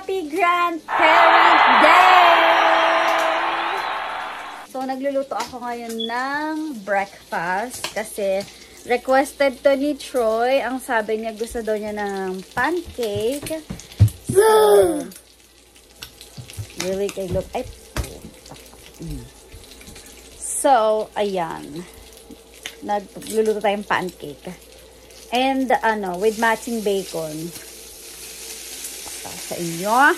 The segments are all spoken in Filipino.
Happy Grandparent Day! So, nagluluto ako ngayon ng breakfast kasi requested to ni Troy. Ang sabi niya, gusto daw niya ng pancake. Really, kay look. Ay, so, ayan. Nagluluto tayong pancake. And, with matching bacon. Sa inyo.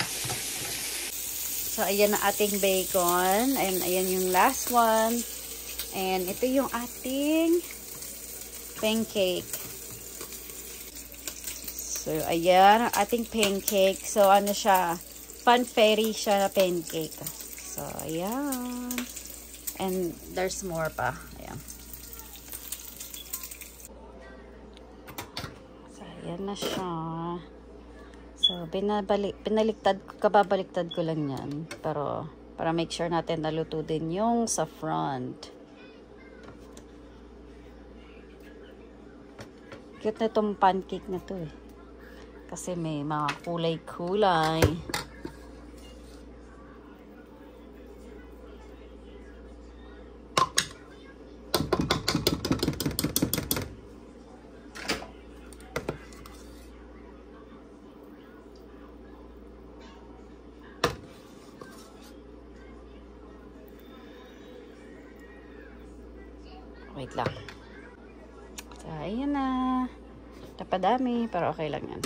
So, ayan ang ating bacon. And, ayan yung last one. And, ito yung ating pancake. So, ayan ang ating pancake. So, ano siya? Funfairy siya na pancake. So, ayan. And, there's more pa. Ayan. So, ayan na siya. So, kababaliktad ko lang yan. Pero, para make sure natin naluto din yung sa front. Cute na itong pancake na to eh. Kasi may mga kulay-kulay. Wait lang. So, ayan na. Napadami, pero okay lang yan.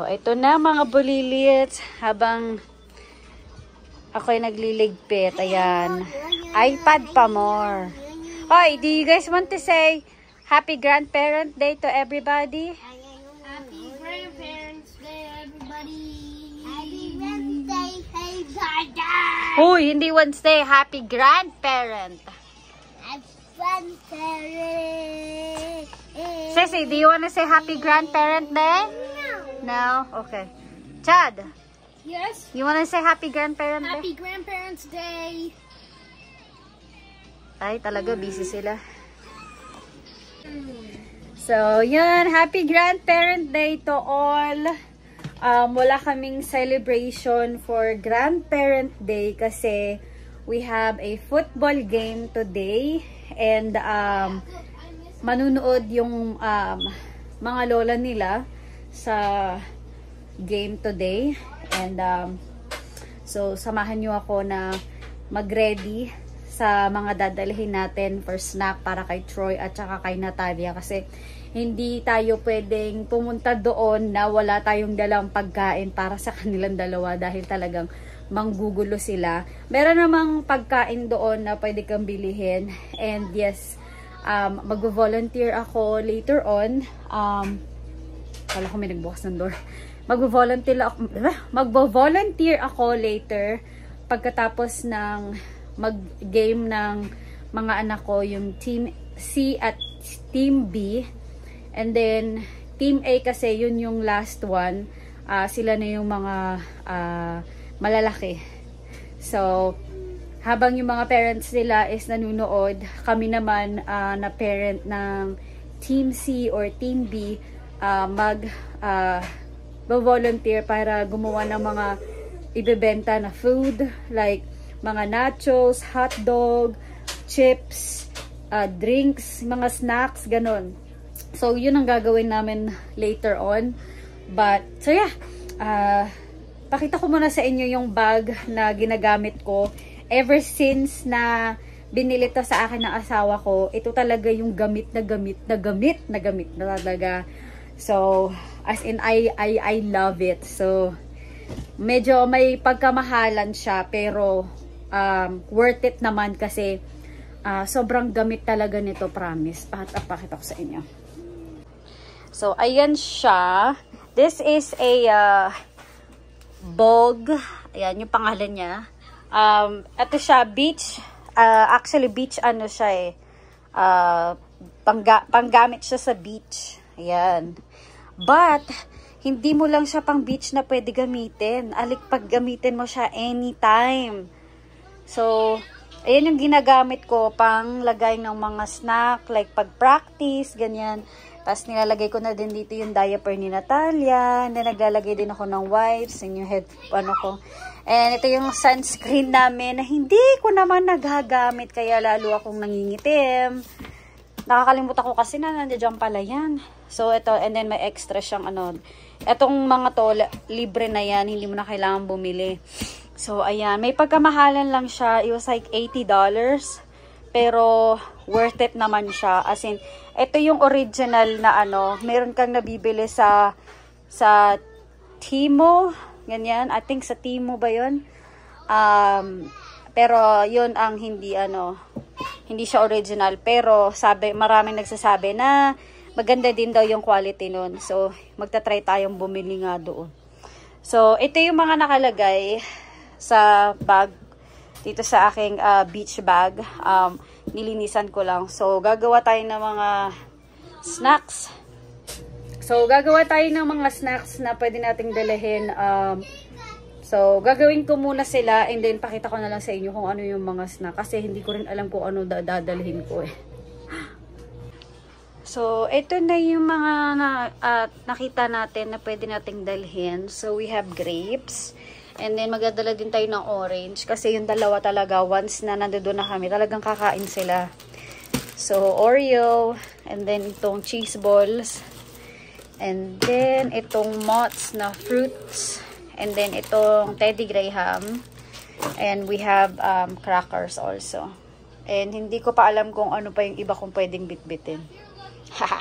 Ito na mga bulilits, habang ako'y nagliligpit, ayan, iPad pa more. Hoy, do you guys want to say Happy Grandparent Day to everybody? Happy Grandparents Day, everybody! Happy Wednesday, hey Dada! Uy, hindi Wednesday, Happy Grandparent! Happy Grandparent! Ceci, do you want to say Happy Grandparent Day? No? Okay. Chad? Yes? You want to say Happy Grandparent Day? Happy Grandparents Day! Ay, talaga, busy sila. So, yan. Happy Grandparent Day to all. Wala kaming celebration for Grandparent Day kasi we have a football game today. And, manunood yung mga lola nila sa game today. And so samahan nyo ako na mag-ready sa mga dadalhin natin for snack para kay Troy at saka kay Natalia, kasi hindi tayo pwedeng pumunta doon na wala tayong dalang pagkain para sa kanilang dalawa dahil talagang manggugulo sila. Meron namang pagkain doon na pwede kang bilhin. And yes, mag-volunteer ako later on. Kala ko may nagbukas ng door. Mag-volunteer ako later pagkatapos ng mag-game ng mga anak ko, yung Team C at Team B. And then, Team A kasi yun yung last one. Sila na yung mga malalaki. So, habang yung mga parents nila is nanunood, kami naman na parent ng Team C or Team B volunteer para gumawa ng mga ibebenta na food like mga nachos, hotdog, chips, drinks, mga snacks, ganun. So yun ang gagawin namin later on. But so yeah, pakita ko muna sa inyo yung bag na ginagamit ko ever since na binili to sa akin ng asawa ko. Ito talaga yung gamit na talaga. So as in I love it. So medyo may pagkamahalan siya pero worth it naman kasi sobrang gamit talaga nito, promise. Pakita ko sa inyo. So ayan siya. This is a Bog. Ayan yung pangalan niya. Ito siya, beach. Actually, beach ano siya panggamit siya sa beach. Ayan. But, hindi mo lang siya pang beach na pwede gamitin. Pag gamitin mo siya anytime. So, ayan yung ginagamit ko pang lagay ng mga snack, like pag practice, ganyan. Tapos nilalagay ko na din dito yung diaper ni Natalia. And then naglalagay din ako ng wipes and yung head, ko. And ito yung sunscreen namin na hindi ko naman nagagamit kaya lalo akong nangingitim. Nakakalimutan ko kasi na nandiyan pala yan. So ito, and then may extra siyang Etong mga to, libre na yan. Hindi mo na kailangan bumili. So ayan, may pagkamahalan lang siya. It was like $80. Pero worth it naman siya. As in, ito yung original na meron kang nabibili sa Timo, ganyan. I think sa Timo ba yun? Pero yun ang hindi hindi siya original. Pero maraming nagsasabi na maganda din daw yung quality nun. So, magta-try tayong bumili nga doon. So, ito yung mga nakalagay sa bag. Dito sa aking beach bag. Nilinisan ko lang. So, gagawa tayo ng mga snacks. Na pwede nating dalhin. So, gagawin ko muna sila and then pakita ko na lang sa inyo kung ano yung mga snack. Kasi hindi ko rin alam kung ano dadalhin ko So, ito na yung mga nakita natin na pwede nating dalhin. So, we have grapes. And then, magdadala din tayo ng orange. Kasi yung dalawa talaga, once na nandoon na kami, talagang kakain sila. So, Oreo. And then, itong cheese balls. And then, itong Mott's na fruits. And then, itong Teddy Graham. And we have crackers also. And hindi ko pa alam kung ano pa yung iba kong pwedeng bitbitin. Haha.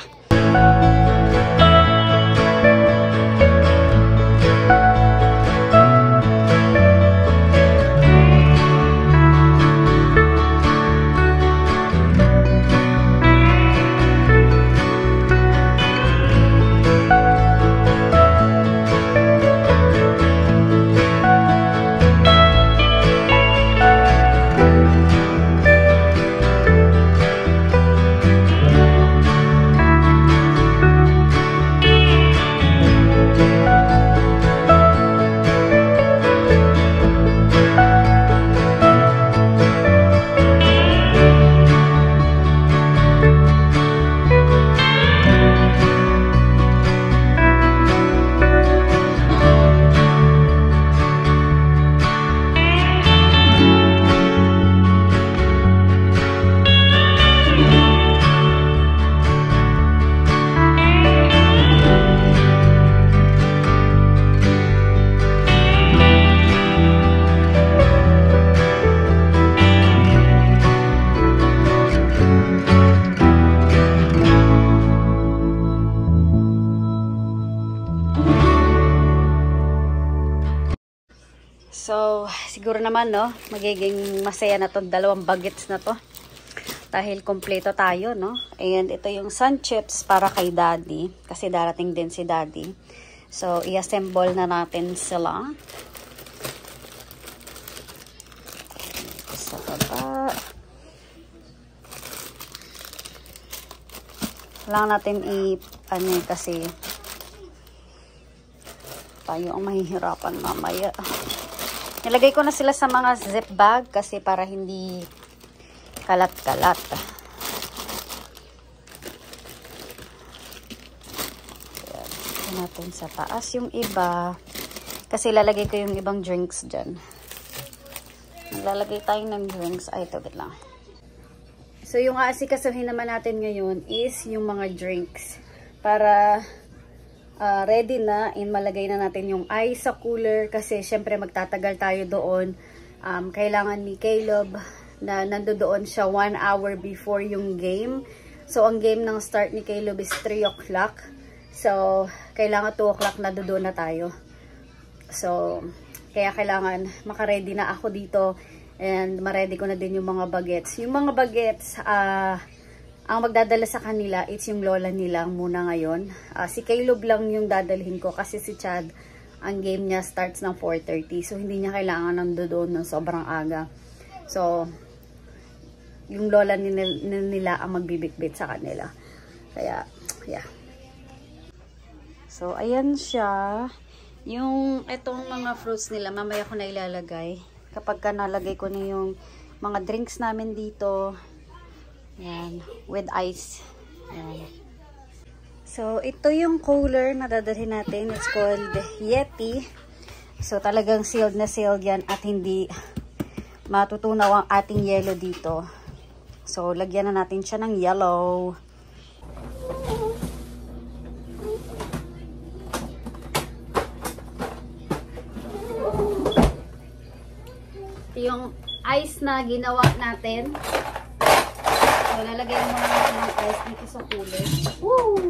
So, siguro naman, no, magiging masaya na tong dalawang bagets na to. Dahil kompleto tayo, no. And ito yung sun chips para kay Daddy. Kasi darating din si Daddy. So, i-assemble na natin sila. Sa baba. Lang natin kasi tayo ang mahihirapan mamaya. Nilagay ko na sila sa mga zip bag kasi para hindi kalat-kalat. Ayan. Natin sa taas yung iba. Kasi lalagay ko yung ibang drinks dyan. Lalagay tayo ng drinks. Ay, ito, wait lang. So, yung aasikasuhin naman natin ngayon is yung mga drinks. Para ready na, malagay na natin yung ice sa cooler. Kasi, syempre, magtatagal tayo doon. Kailangan ni Caleb na nandoon siya 1 hour before yung game. So, ang game ng start ni Caleb is 3 o'clock. So, kailangan 2 o'clock na doon na tayo. So, kaya kailangan makaredy na ako dito and maready ko na din yung mga bagets. Yung mga bagets, ang magdadala sa kanila, it's yung lola nila muna ngayon. Si Caleb lang yung dadalhin ko kasi si Chad, ang game niya starts ng 4:30. So, hindi niya kailangan nandoon ng sobrang aga. So, yung lola nila ang magbibitbit sa kanila. Kaya, yeah. So, ayan siya. Yung itong mga fruits nila, mamaya ko na ilalagay. Kapag ka nalagay ko na yung mga drinks namin dito. Ayan, with ice. Ayan. So, ito yung cooler na dadalhin natin. It's called Yeti. So, talagang sealed na sealed yan at hindi matutunaw ang ating yellow dito. So, lagyan na natin siya ng yellow. Yung ice na ginawa natin. So, lalagay mo natin ng ice dito sa cooler. Woo!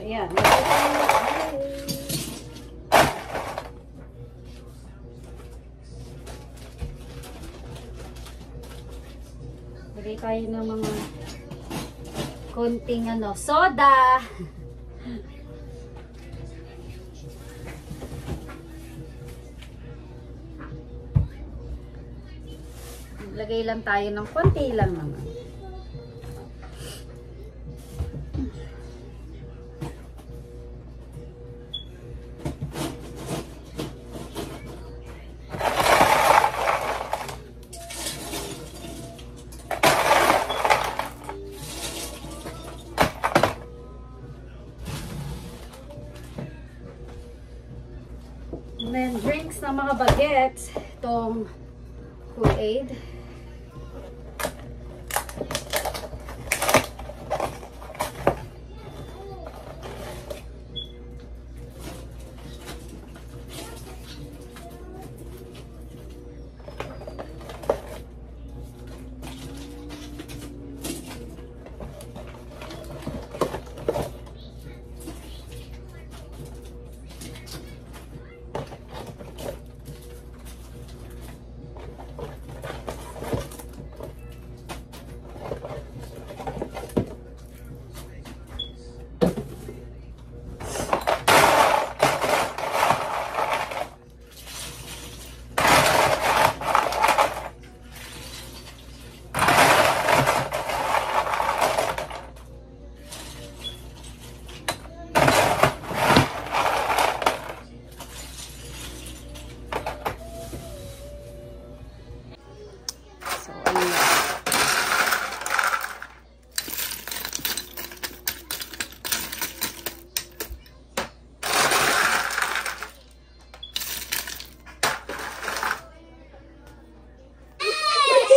Ayan. Lagay tayo ng mga konting soda. Lagay lang tayo ng konti lang naman. And then, drinks na mga bagets. Itong Kool-Aid.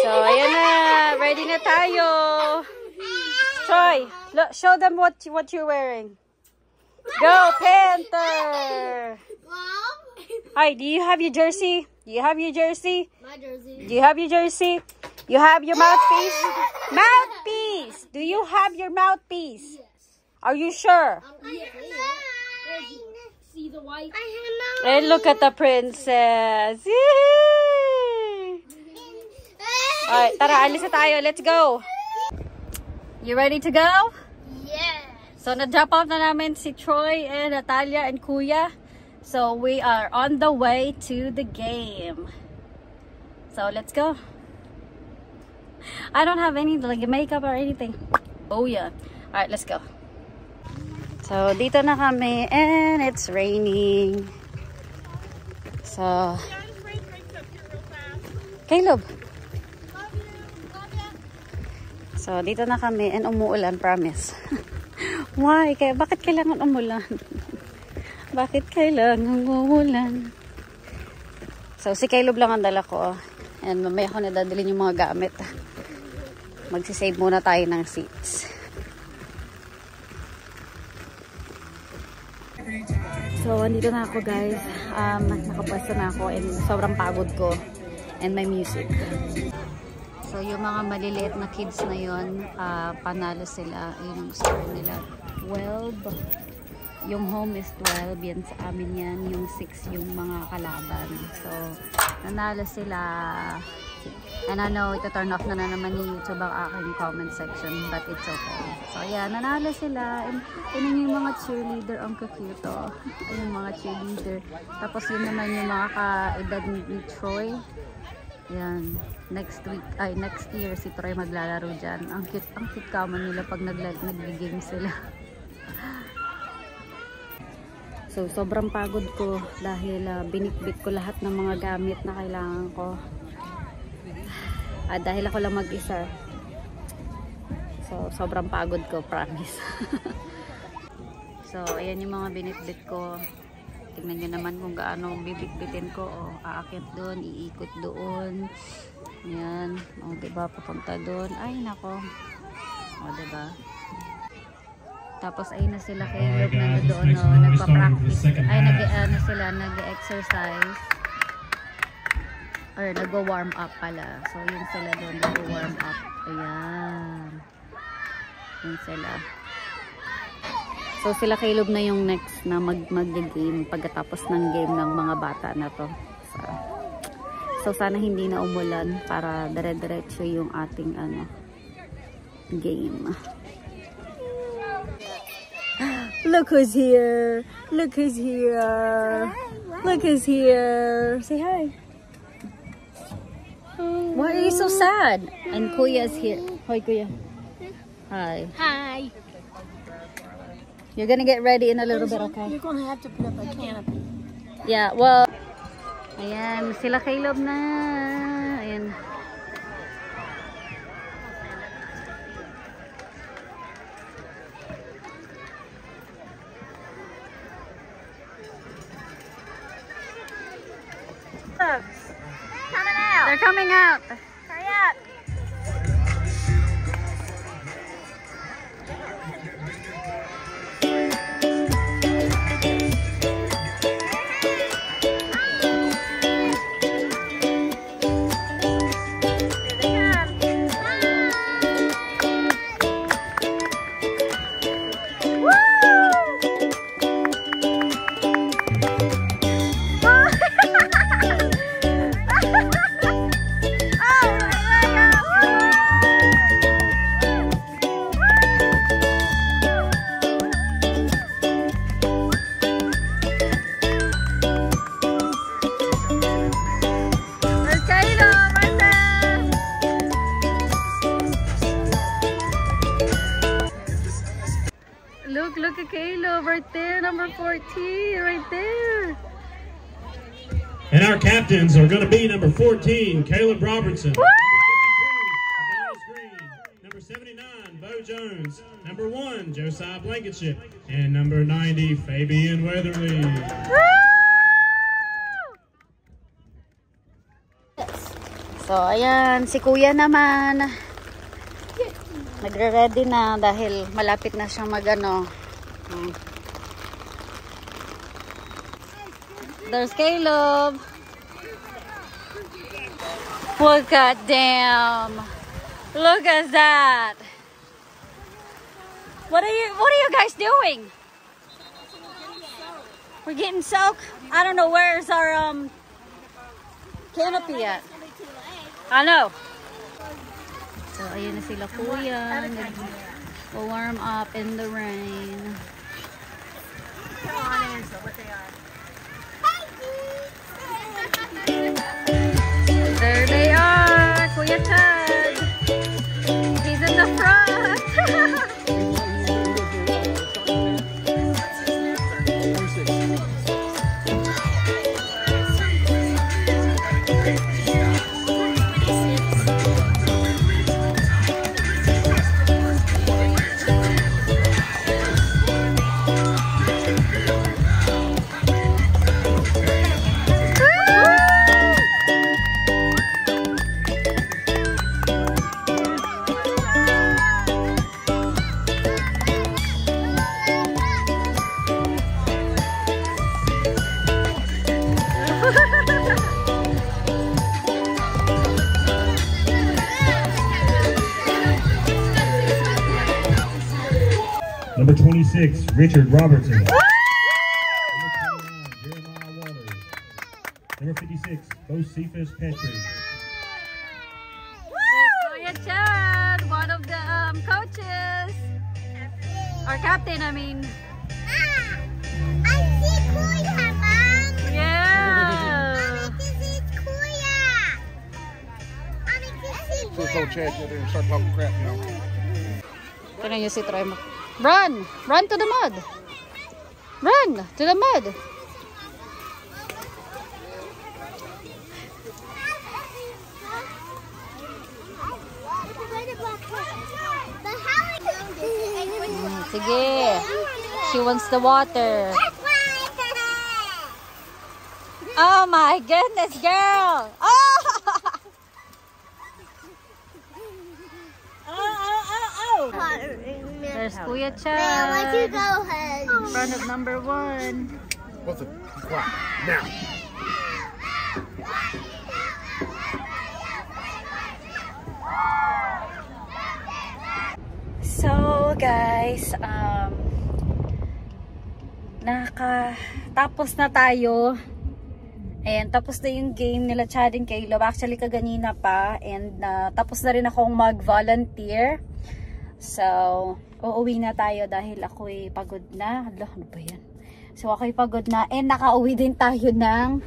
So, ayan na. Ready na tayo. Troy, look, show them what you're wearing. Go, Panther! Mom? Hi, do you have your jersey? Do you have your jersey? My jersey. Do you have your jersey? You have your mouthpiece? Mouthpiece! Do you have your mouthpiece? Yes. Are you sure? See the white? And look at the princess. Yay! Alright, tara, alis na tayo. Let's go. You ready to go? Yes. So, na-drop off na namin si Troy and Natalia and Kuya. So, we are on the way to the game. So, let's go. I don't have any like makeup or anything. Oh, yeah. Alright, let's go. So, dito na kami and it's raining. So, Caleb. So, dito na kami and umuulan, promise. Why? Bakit kailangan umulan? Bakit kailangan umulan? So, si Caleb lang ang dala ko. And mamaya ko na dadalhin yung mga gamit. Magsisave muna tayo ng seats. So, andito na ako guys. Nakapwesto na ako and sobrang pagod ko. And may music. So, yung mga maliliit na kids na yun, panalo sila. Ayun ang score nila. 12. Yung home is 12. Yan sa amin yan. Yung 6 yung mga kalaban. So, nanalo sila. And I know, ito turn off na naman ni YouTube ang aking comment section. But it's okay. So, yeah, nanalo sila. And yun yung mga cheerleader. Ang cute, oh. Yung mga cheerleader. Tapos yun naman yung mga kaedad ni Troy. Yan. Next year si Troy maglalaro dyan. Ang cute kaman nila pag nag-game sila. So, sobrang pagod ko dahil binitbit ko lahat ng mga gamit na kailangan ko. Dahil ako lang mag-isa. So, sobrang pagod ko, promise. So, ayan yung mga binitbit ko. Tingnan nyo naman kung gaano bibitbitin ko. O, aakyat doon, iikot doon. Ayan. O, diba? Papunta doon. Ay, nako. O, diba? Tapos, ayun na sila Caleb na doon. Nagpa-practice. Ay, nag-exercise. Or nag-warm up pala. So, yun sila doon. Nag-warm up. Ayan. Yun sila. So, sila Caleb na yung next na mag-game pagkatapos ng game ng mga bata na to. So sana hindi na umulan para dire-diretso yung ating game. Look who's here! Look who's here! Look who's here! Say hi! Why are you so sad? And Kuya's here. Hi, Kuya. Hi. Hi. You're gonna get ready in a little bit, okay? You're gonna have to put up a canopy. Yeah, well, ayan, sila Caleb na. Ayan. Coming out. They're coming out. Hurry up. Look at Caleb right there, number 14, right there. And our captains are going to be number 14, Caleb Robertson. Woo! Number 52, Adonis Green. Number 79, Bo Jones. Number 1, Josiah Blankenship. And number 90, Fabian Weatherly. Woo! So, ayan, si Kuya naman. Nagre-ready na dahil malapit na siyang mag-ano. There's Caleb. Look at them. Look at that. What are you guys doing? We're getting soaked. I don't know where's our canopy at. I know. So ayun na sila kuya. Nag-warm up in the rain. There they are, Kuya Chad. He's in the front. Number 26, Richard Robertson. Number 29, Jeremiah Waters. Number 56, Bo Cephas Petrie. Kuya Chad, one of the coaches. Our captain, I mean. I see Kuya, Mom. Yeah. This is Kuya. So Coach Chad get there and start talking crap, you know. Can you see Troy? Run! Run to the mud! Run to the mud! Sige! She wants the water. Oh my goodness, girl! Oh! There's Kuya Chad. Where'd you go, Hen? In front of number 1. What's it? Quiet. Now. So guys, nakatapos na tayo. And tapos na yung game nila Chad and Caleb. Actually kaganina pa. And tapos na rin akong mag-volunteer. So, uuwi na tayo dahil ako'y pagod na. Hala, ano ba yan? So, ako'y pagod na. And nakauwi din tayo ng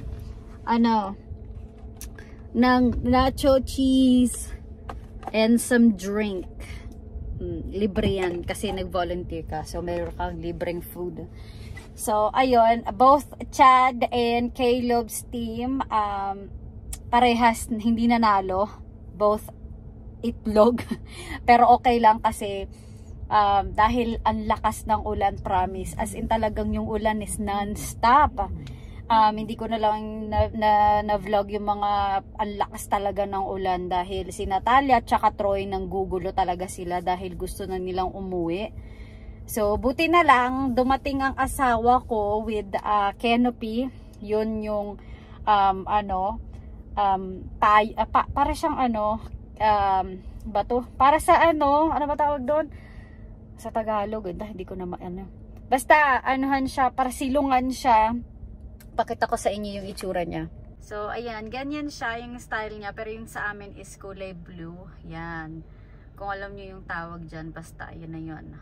ng nacho cheese and some drink. Libre yan kasi nag-volunteer ka. So, mayroon kang libreng food. So, ayun. Both Chad and Caleb's team parehas hindi nanalo. Both itlog. Pero okay lang kasi dahil ang lakas ng ulan, promise. As in talagang yung ulan is non-stop. Hindi ko na lang na-vlog yung mga ang lakas talaga ng ulan dahil si Natalia at saka Troy nanggugulo talaga sila dahil gusto na nilang umuwi. So, buti na lang dumating ang asawa ko with canopy. Yun yung para siyang bato. Para sa ano ba tawag doon? Sa Tagalog, hindi ko na basta anuhan siya, para silungan siya. Pakita ko sa inyo yung itsura niya. So, ayan, ganyan siya yung style niya, pero yung sa amin is kulay blue. Yan. Kung alam niyo yung tawag dyan, basta yun na yun.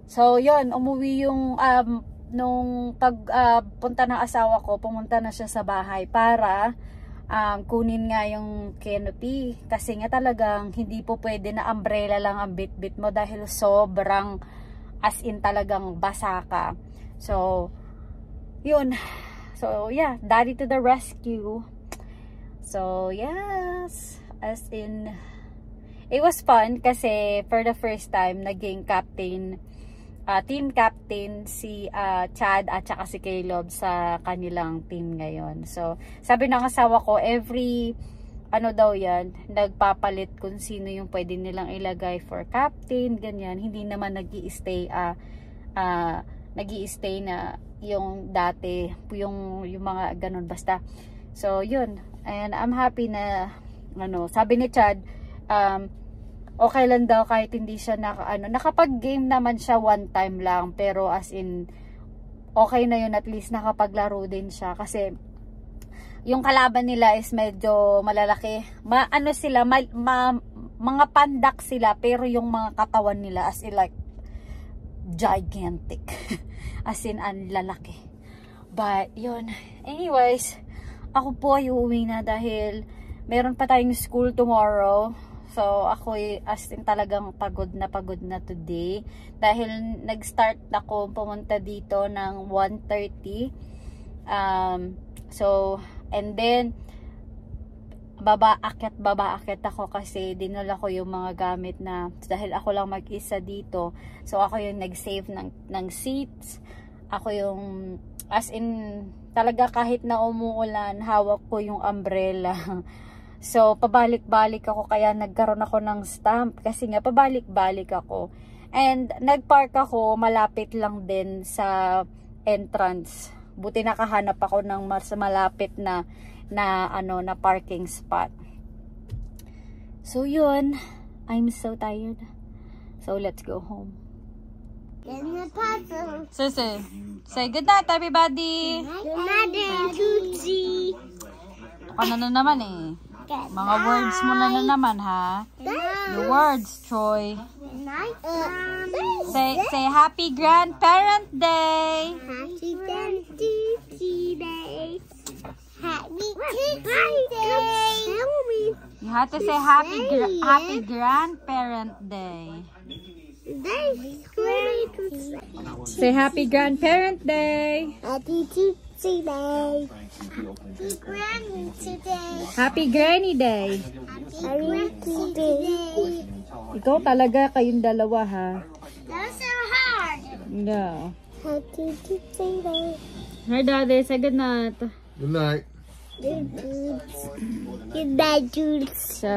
So, yun, umuwi yung nung pagpunta ng asawa ko, pumunta na siya sa bahay para kunin nga yung canopy kasi nga talagang hindi po pwede na umbrella lang ang bit-bit mo dahil sobrang as in talagang basa ka. So yun, so yeah, daddy to the rescue. So yes, as in it was fun kasi for the first time naging captain, team captain si Chad at saka si Caleb sa kanilang team ngayon. So, sabi ng asawa ko, every daw yan, nagpapalit kung sino yung pwede nilang ilagay for captain, ganyan. Hindi naman nag-i-stay na yung dati, yung mga ganun basta. So, yun. And I'm happy na sabi ni Chad, okay lang daw kahit hindi siya nakapag-game naman siya one time lang, pero as in okay na yun, at least nakapaglaro din siya kasi yung kalaban nila is medyo malalaki. Mga pandak sila, pero yung mga katawan nila as in like gigantic. As in ang lalaki. But yun, anyways, ako po ay uuwi na dahil meron pa tayong school tomorrow. So, ako as in talagang pagod na today. Dahil nag-start ako pumunta dito ng 1:30. So, and then, baba akyat ako kasi dinala ko yung mga gamit na, dahil ako lang mag-isa dito. So, ako yung nag-save ng seats. Ako yung, as in, talaga kahit na umuulan, hawak ko yung umbrella. So, pabalik-balik ako, kaya nagkaroon ako ng stamp kasi nga pabalik-balik ako. And nagpark ako malapit lang din sa entrance. Buti nakahanap ako ng mas malapit na parking spot. So yun, I'm so tired. So let's go home. Sisi, say good night everybody. Good night, Tootsie. Ano na naman eh. Mga words mo na naman ha. Your words, Troy. Say Happy Grandparent Day. Happy Tootsie Day. Happy Tootsie Day. You have to say Happy Grandparent Day. Say Happy Grandparent Day. Happy Tootsie Day. Happy Granny today. Happy Granny Day. Happy today. Ikaw talaga, kayong dalawa ha. That's so hard. No. Happy Tootsie Day. Hi Daddy, say good night. Good night. Good night, Toots. So,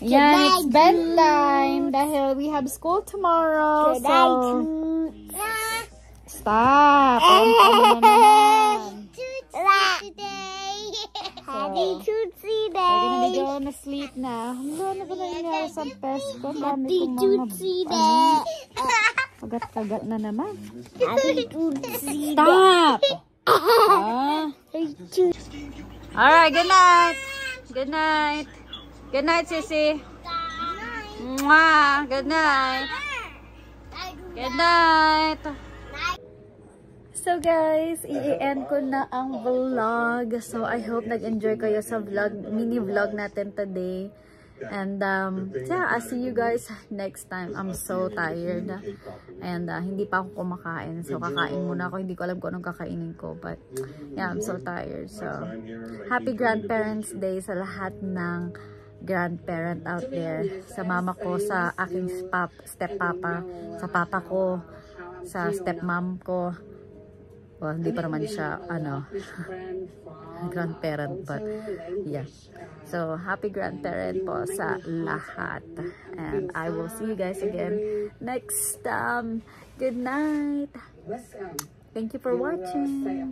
yeah, it's bedtime dahil we have school tomorrow. Good night, So, Toots. stop. Ano naman. Today. Happy Tootsie We're gonna be Day. going to sleep na. Ano ba nangyari sa pesko? Happy Tootsie Day. Kagat-kagat na naman. Happy Tootsie Day. Stop! Alright, good night. Good night. Good night, Sissy. Mwah. Good night. Good night. So guys, i-end ko na ang vlog. So I hope nag-enjoy kayo sa mini vlog natin today. And yeah, I'll see you guys next time. I'm so tired. And hindi pa ako kumakain. So kakain muna ako. Hindi ko alam kung anong kakainin ko. But yeah, I'm so tired. So happy Grandparents Day sa lahat ng grandparent out there. Sa mama ko, sa aking steppapa, sa papa ko, sa stepmom ko. Well, hindi pa naman siya, grandparent, but yeah. So, happy grandparent po sa lahat. And I will see you guys again next time. Good night. Thank you for watching.